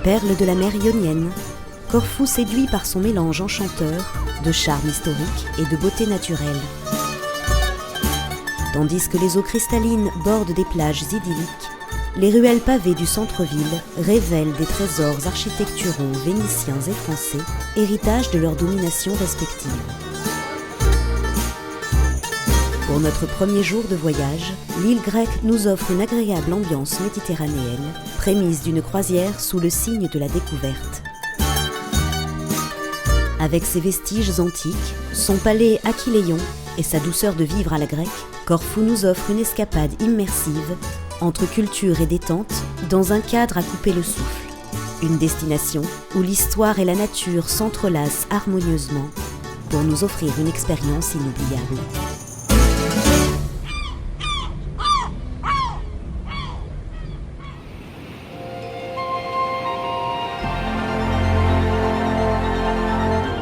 Perle de la mer Ionienne, Corfou séduit par son mélange enchanteur de charme historique et de beauté naturelle. Tandis que les eaux cristallines bordent des plages idylliques, les ruelles pavées du centre-ville révèlent des trésors architecturaux vénitiens et français, héritage de leurs dominations respectives. Pour notre premier jour de voyage, l'île grecque nous offre une agréable ambiance méditerranéenne, prémisse d'une croisière sous le signe de la découverte. Avec ses vestiges antiques, son palais Aquileion et sa douceur de vivre à la grecque, Corfou nous offre une escapade immersive entre culture et détente dans un cadre à couper le souffle. Une destination où l'histoire et la nature s'entrelacent harmonieusement pour nous offrir une expérience inoubliable.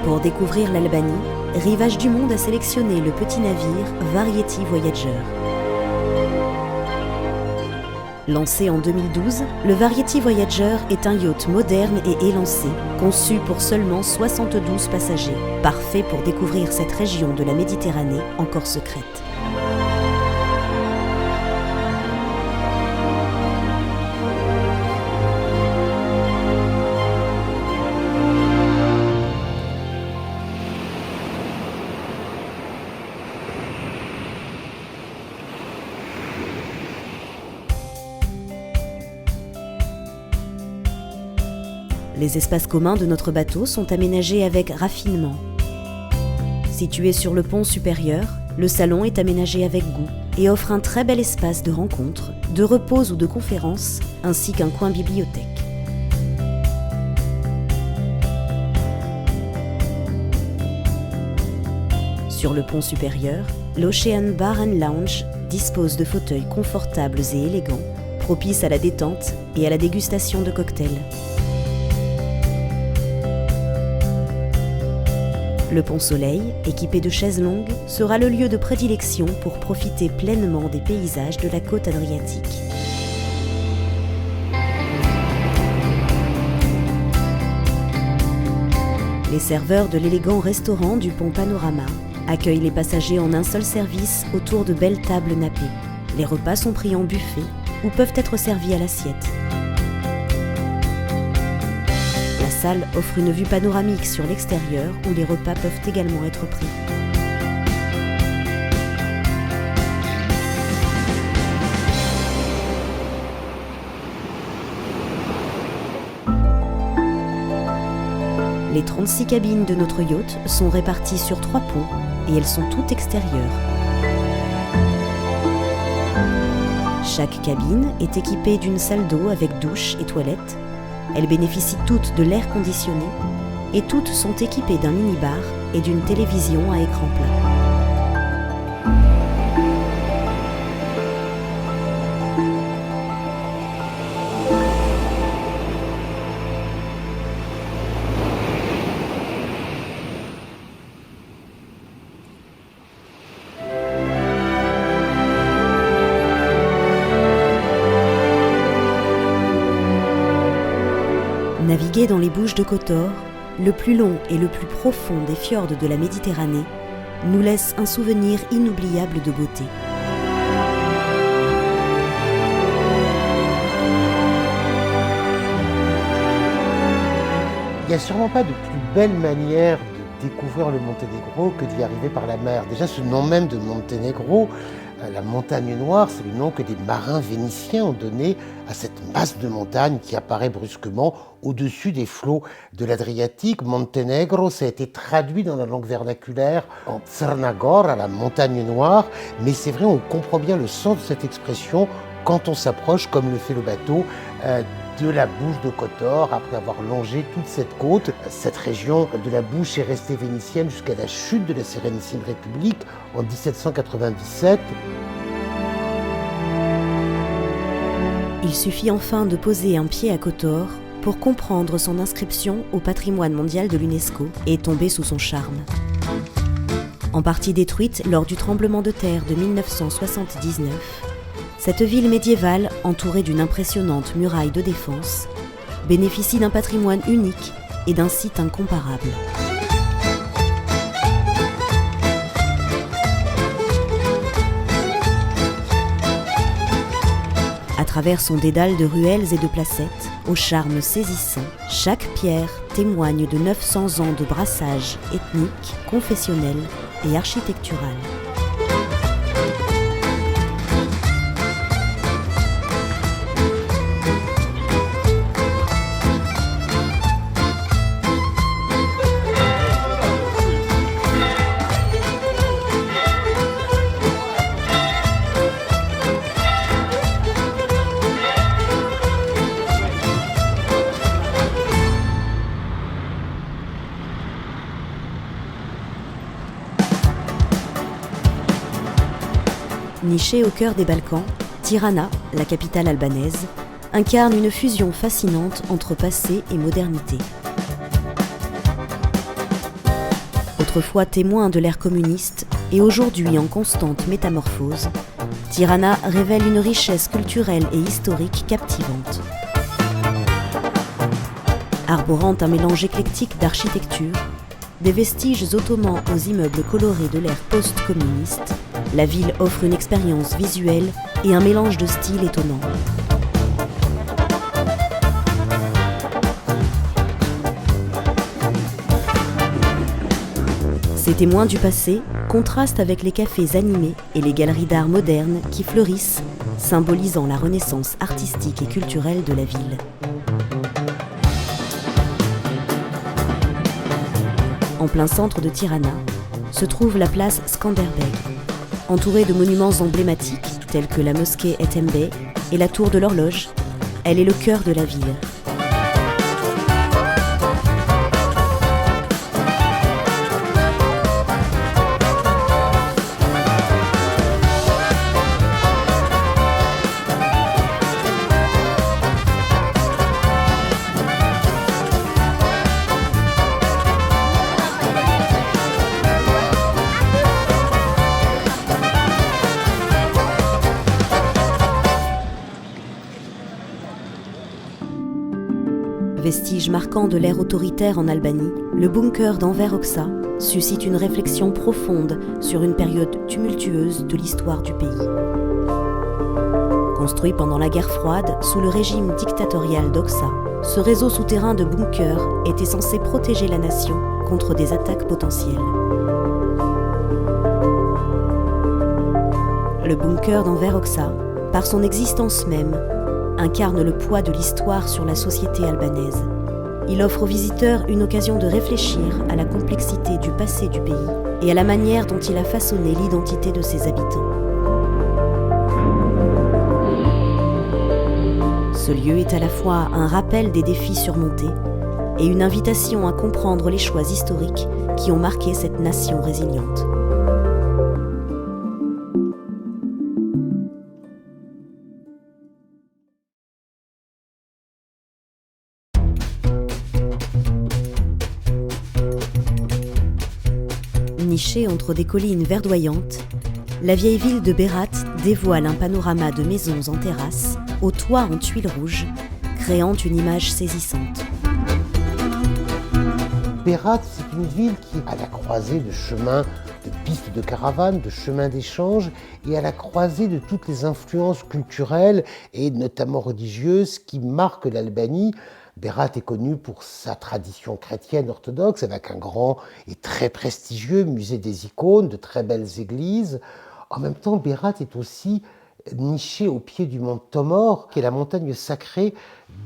Pour découvrir l'Albanie, Rivage du Monde a sélectionné le petit navire Variety Voyager. Lancé en 2012, le Variety Voyager est un yacht moderne et élancé, conçu pour seulement 72 passagers, parfait pour découvrir cette région de la Méditerranée encore secrète. Les espaces communs de notre bateau sont aménagés avec raffinement. Situé sur le pont supérieur, le salon est aménagé avec goût et offre un très bel espace de rencontre, de repos ou de conférence, ainsi qu'un coin bibliothèque. Sur le pont supérieur, l'Ocean Bar and Lounge dispose de fauteuils confortables et élégants, propices à la détente et à la dégustation de cocktails. Le Pont Soleil, équipé de chaises longues, sera le lieu de prédilection pour profiter pleinement des paysages de la côte adriatique. Les serveurs de l'élégant restaurant du Pont Panorama accueillent les passagers en un seul service autour de belles tables nappées. Les repas sont pris en buffet ou peuvent être servis à l'assiette. La salle offre une vue panoramique sur l'extérieur où les repas peuvent également être pris. Les 36 cabines de notre yacht sont réparties sur 3 ponts et elles sont toutes extérieures. Chaque cabine est équipée d'une salle d'eau avec douche et toilette. Elles bénéficient toutes de l'air conditionné et toutes sont équipées d'un minibar et d'une télévision à écran plat. Naviguer dans les Bouches de Kotor, le plus long et le plus profond des fjords de la Méditerranée, nous laisse un souvenir inoubliable de beauté. Il n'y a sûrement pas de plus belle manière de découvrir le Monténégro que d'y arriver par la mer. Déjà, ce nom même de Monténégro, la montagne noire, c'est le nom que des marins vénitiens ont donné à cette masse de montagne qui apparaît brusquement au-dessus des flots de l'Adriatique. Monténégro, ça a été traduit dans la langue vernaculaire en Crna Gora, la montagne noire, mais c'est vrai, on comprend bien le sens de cette expression quand on s'approche, comme le fait le bateau, de la Bouche de Kotor, après avoir longé toute cette côte. Cette région de la Bouche est restée vénitienne jusqu'à la chute de la Sérénissime République en 1797. Il suffit enfin de poser un pied à Kotor pour comprendre son inscription au patrimoine mondial de l'UNESCO et tomber sous son charme. En partie détruite lors du tremblement de terre de 1979, cette ville médiévale, entourée d'une impressionnante muraille de défense, bénéficie d'un patrimoine unique et d'un site incomparable. À travers son dédale de ruelles et de placettes, au charme saisissant, chaque pierre témoigne de 900 ans de brassage ethnique, confessionnel et architectural. Nichée au cœur des Balkans, Tirana, la capitale albanaise, incarne une fusion fascinante entre passé et modernité. Autrefois témoin de l'ère communiste et aujourd'hui en constante métamorphose, Tirana révèle une richesse culturelle et historique captivante. Arborant un mélange éclectique d'architecture, des vestiges ottomans aux immeubles colorés de l'ère post-communiste, la ville offre une expérience visuelle et un mélange de styles étonnants. Ces témoins du passé contrastent avec les cafés animés et les galeries d'art modernes qui fleurissent, symbolisant la renaissance artistique et culturelle de la ville. En plein centre de Tirana, se trouve la place Skanderbeg, entourée de monuments emblématiques tels que la mosquée Etembe et la tour de l'horloge. Elle est le cœur de la ville. Vestige marquant de l'ère autoritaire en Albanie, le bunker d'Enver Hoxha suscite une réflexion profonde sur une période tumultueuse de l'histoire du pays. Construit pendant la guerre froide sous le régime dictatorial d'Hoxha, ce réseau souterrain de bunkers était censé protéger la nation contre des attaques potentielles. Le bunker d'Enver Hoxha, par son existence même, incarne le poids de l'histoire sur la société albanaise. Il offre aux visiteurs une occasion de réfléchir à la complexité du passé du pays et à la manière dont il a façonné l'identité de ses habitants. Ce lieu est à la fois un rappel des défis surmontés et une invitation à comprendre les choix historiques qui ont marqué cette nation résiliente. Nichée entre des collines verdoyantes, la vieille ville de Berat dévoile un panorama de maisons en terrasse, aux toits en tuiles rouges, créant une image saisissante. Berat, c'est une ville qui est à la croisée de chemins, de pistes de caravanes, de chemins d'échange et à la croisée de toutes les influences culturelles et notamment religieuses qui marquent l'Albanie. Berat est connu pour sa tradition chrétienne orthodoxe avec un grand et très prestigieux musée des icônes, de très belles églises. En même temps, Berat est aussi niché au pied du mont Tomor, qui est la montagne sacrée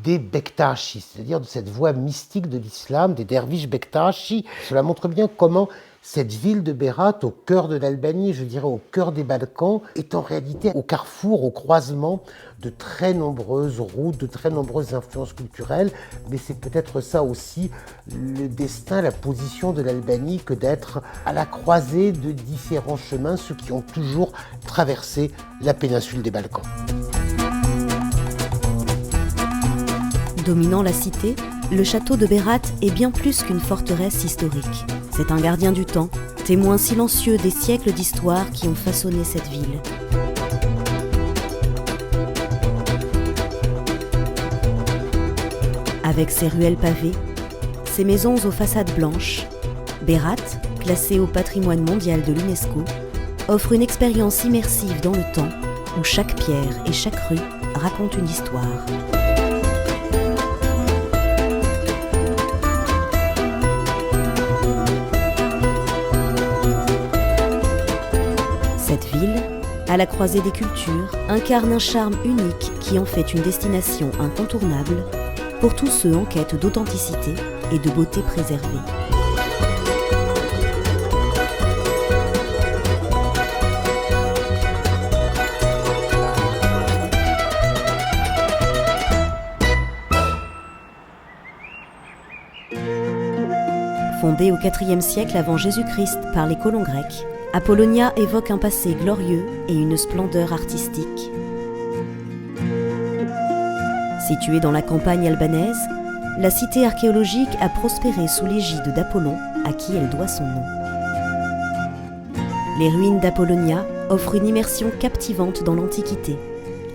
des Bektashi, c'est-à-dire de cette voie mystique de l'islam, des derviches Bektashi. Cela montre bien comment cette ville de Berat, au cœur de l'Albanie, je dirais au cœur des Balkans, est en réalité au carrefour, au croisement de très nombreuses routes, de très nombreuses influences culturelles. Mais c'est peut-être ça aussi le destin, la position de l'Albanie, que d'être à la croisée de différents chemins, ceux qui ont toujours traversé la péninsule des Balkans. Dominant la cité, le château de Berat est bien plus qu'une forteresse historique. C'est un gardien du temps, témoin silencieux des siècles d'histoire qui ont façonné cette ville. Avec ses ruelles pavées, ses maisons aux façades blanches, Berat, classé au patrimoine mondial de l'UNESCO, offre une expérience immersive dans le temps où chaque pierre et chaque rue racontent une histoire. Cette ville, à la croisée des cultures, incarne un charme unique qui en fait une destination incontournable pour tous ceux en quête d'authenticité et de beauté préservée. Fondée au IVe siècle avant Jésus-Christ par les colons grecs, Apollonia évoque un passé glorieux et une splendeur artistique. Située dans la campagne albanaise, la cité archéologique a prospéré sous l'égide d'Apollon, à qui elle doit son nom. Les ruines d'Apollonia offrent une immersion captivante dans l'Antiquité,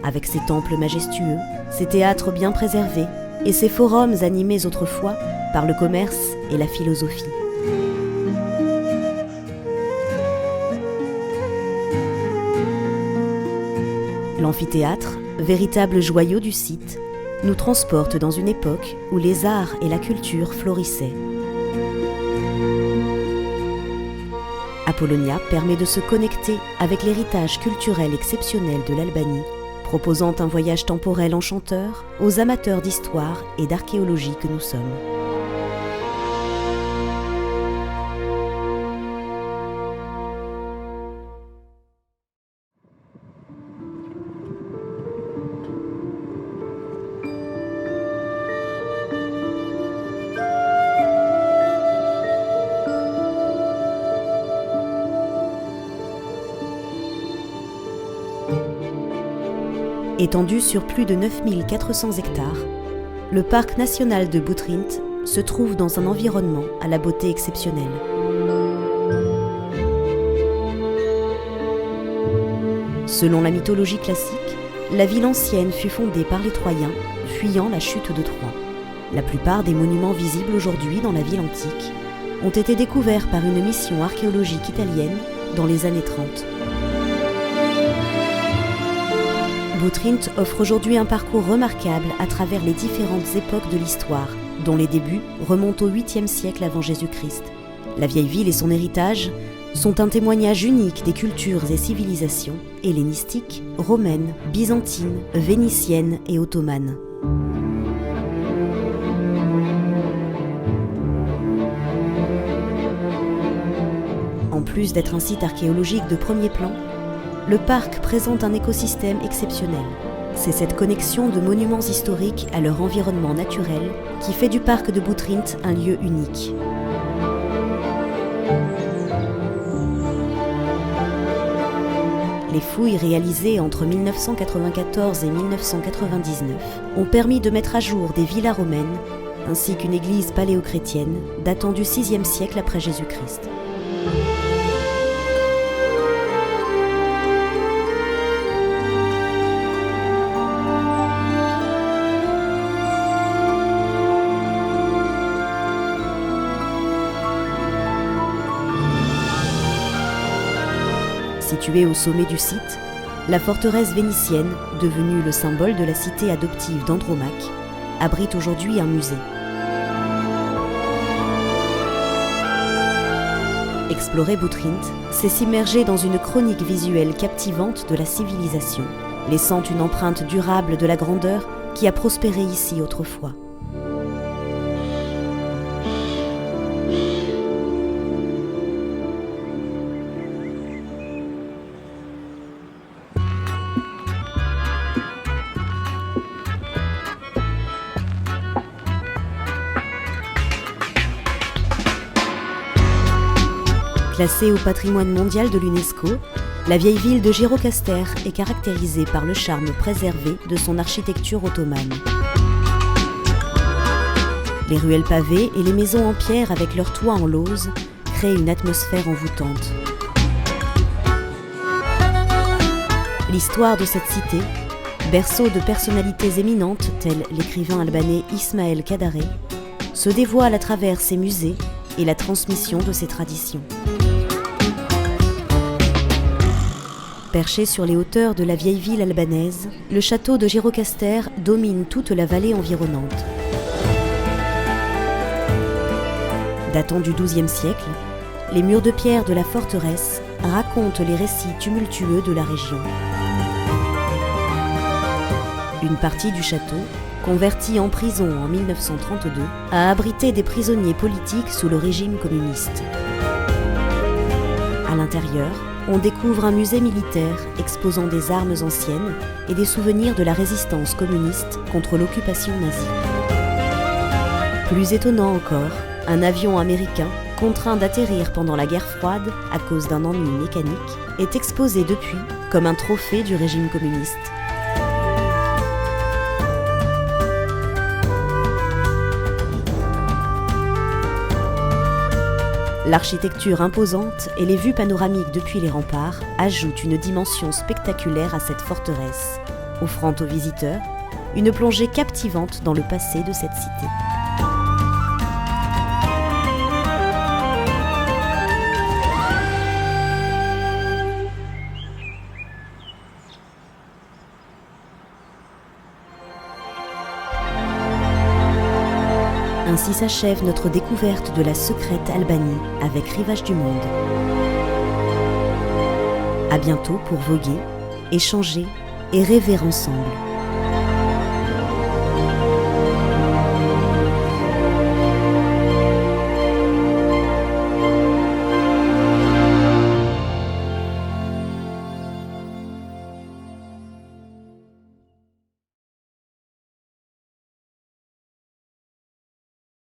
avec ses temples majestueux, ses théâtres bien préservés et ses forums animés autrefois par le commerce et la philosophie. L'amphithéâtre, véritable joyau du site, nous transporte dans une époque où les arts et la culture florissaient. Apollonia permet de se connecter avec l'héritage culturel exceptionnel de l'Albanie, proposant un voyage temporel enchanteur aux amateurs d'histoire et d'archéologie que nous sommes. Étendu sur plus de 9400 hectares, le parc national de Butrint se trouve dans un environnement à la beauté exceptionnelle. Selon la mythologie classique, la ville ancienne fut fondée par les Troyens, fuyant la chute de Troie. La plupart des monuments visibles aujourd'hui dans la ville antique ont été découverts par une mission archéologique italienne dans les années 30. Butrint offre aujourd'hui un parcours remarquable à travers les différentes époques de l'histoire, dont les débuts remontent au 8e siècle avant Jésus-Christ. La vieille ville et son héritage sont un témoignage unique des cultures et civilisations hellénistiques, romaines, byzantines, vénitiennes et ottomanes. En plus d'être un site archéologique de premier plan, le parc présente un écosystème exceptionnel. C'est cette connexion de monuments historiques à leur environnement naturel qui fait du parc de Butrint un lieu unique. Les fouilles réalisées entre 1994 et 1999 ont permis de mettre à jour des villas romaines ainsi qu'une église paléochrétienne datant du VIe siècle après Jésus-Christ. Située au sommet du site, la forteresse vénitienne, devenue le symbole de la cité adoptive d'Andromaque, abrite aujourd'hui un musée. Explorer Butrint, c'est s'immerger dans une chronique visuelle captivante de la civilisation, laissant une empreinte durable de la grandeur qui a prospéré ici autrefois. Classée au patrimoine mondial de l'UNESCO, la vieille ville de Gjirokastër est caractérisée par le charme préservé de son architecture ottomane. Les ruelles pavées et les maisons en pierre avec leurs toits en lauze créent une atmosphère envoûtante. L'histoire de cette cité berceau de personnalités éminentes telles l'écrivain albanais Ismaël Kadare, se dévoile à travers ses musées et la transmission de ses traditions. Perché sur les hauteurs de la vieille ville albanaise, le château de Gjirokastër domine toute la vallée environnante. Datant du XIIe siècle, les murs de pierre de la forteresse racontent les récits tumultueux de la région. Une partie du château, converti en prison en 1932, a abrité des prisonniers politiques sous le régime communiste. À l'intérieur, on découvre un musée militaire exposant des armes anciennes et des souvenirs de la résistance communiste contre l'occupation nazie. Plus étonnant encore, un avion américain, contraint d'atterrir pendant la guerre froide à cause d'un ennui mécanique, est exposé depuis comme un trophée du régime communiste. L'architecture imposante et les vues panoramiques depuis les remparts ajoutent une dimension spectaculaire à cette forteresse, offrant aux visiteurs une plongée captivante dans le passé de cette cité. Ainsi s'achève notre découverte de la secrète Albanie avec Rivage du Monde. À bientôt pour voguer, échanger et rêver ensemble.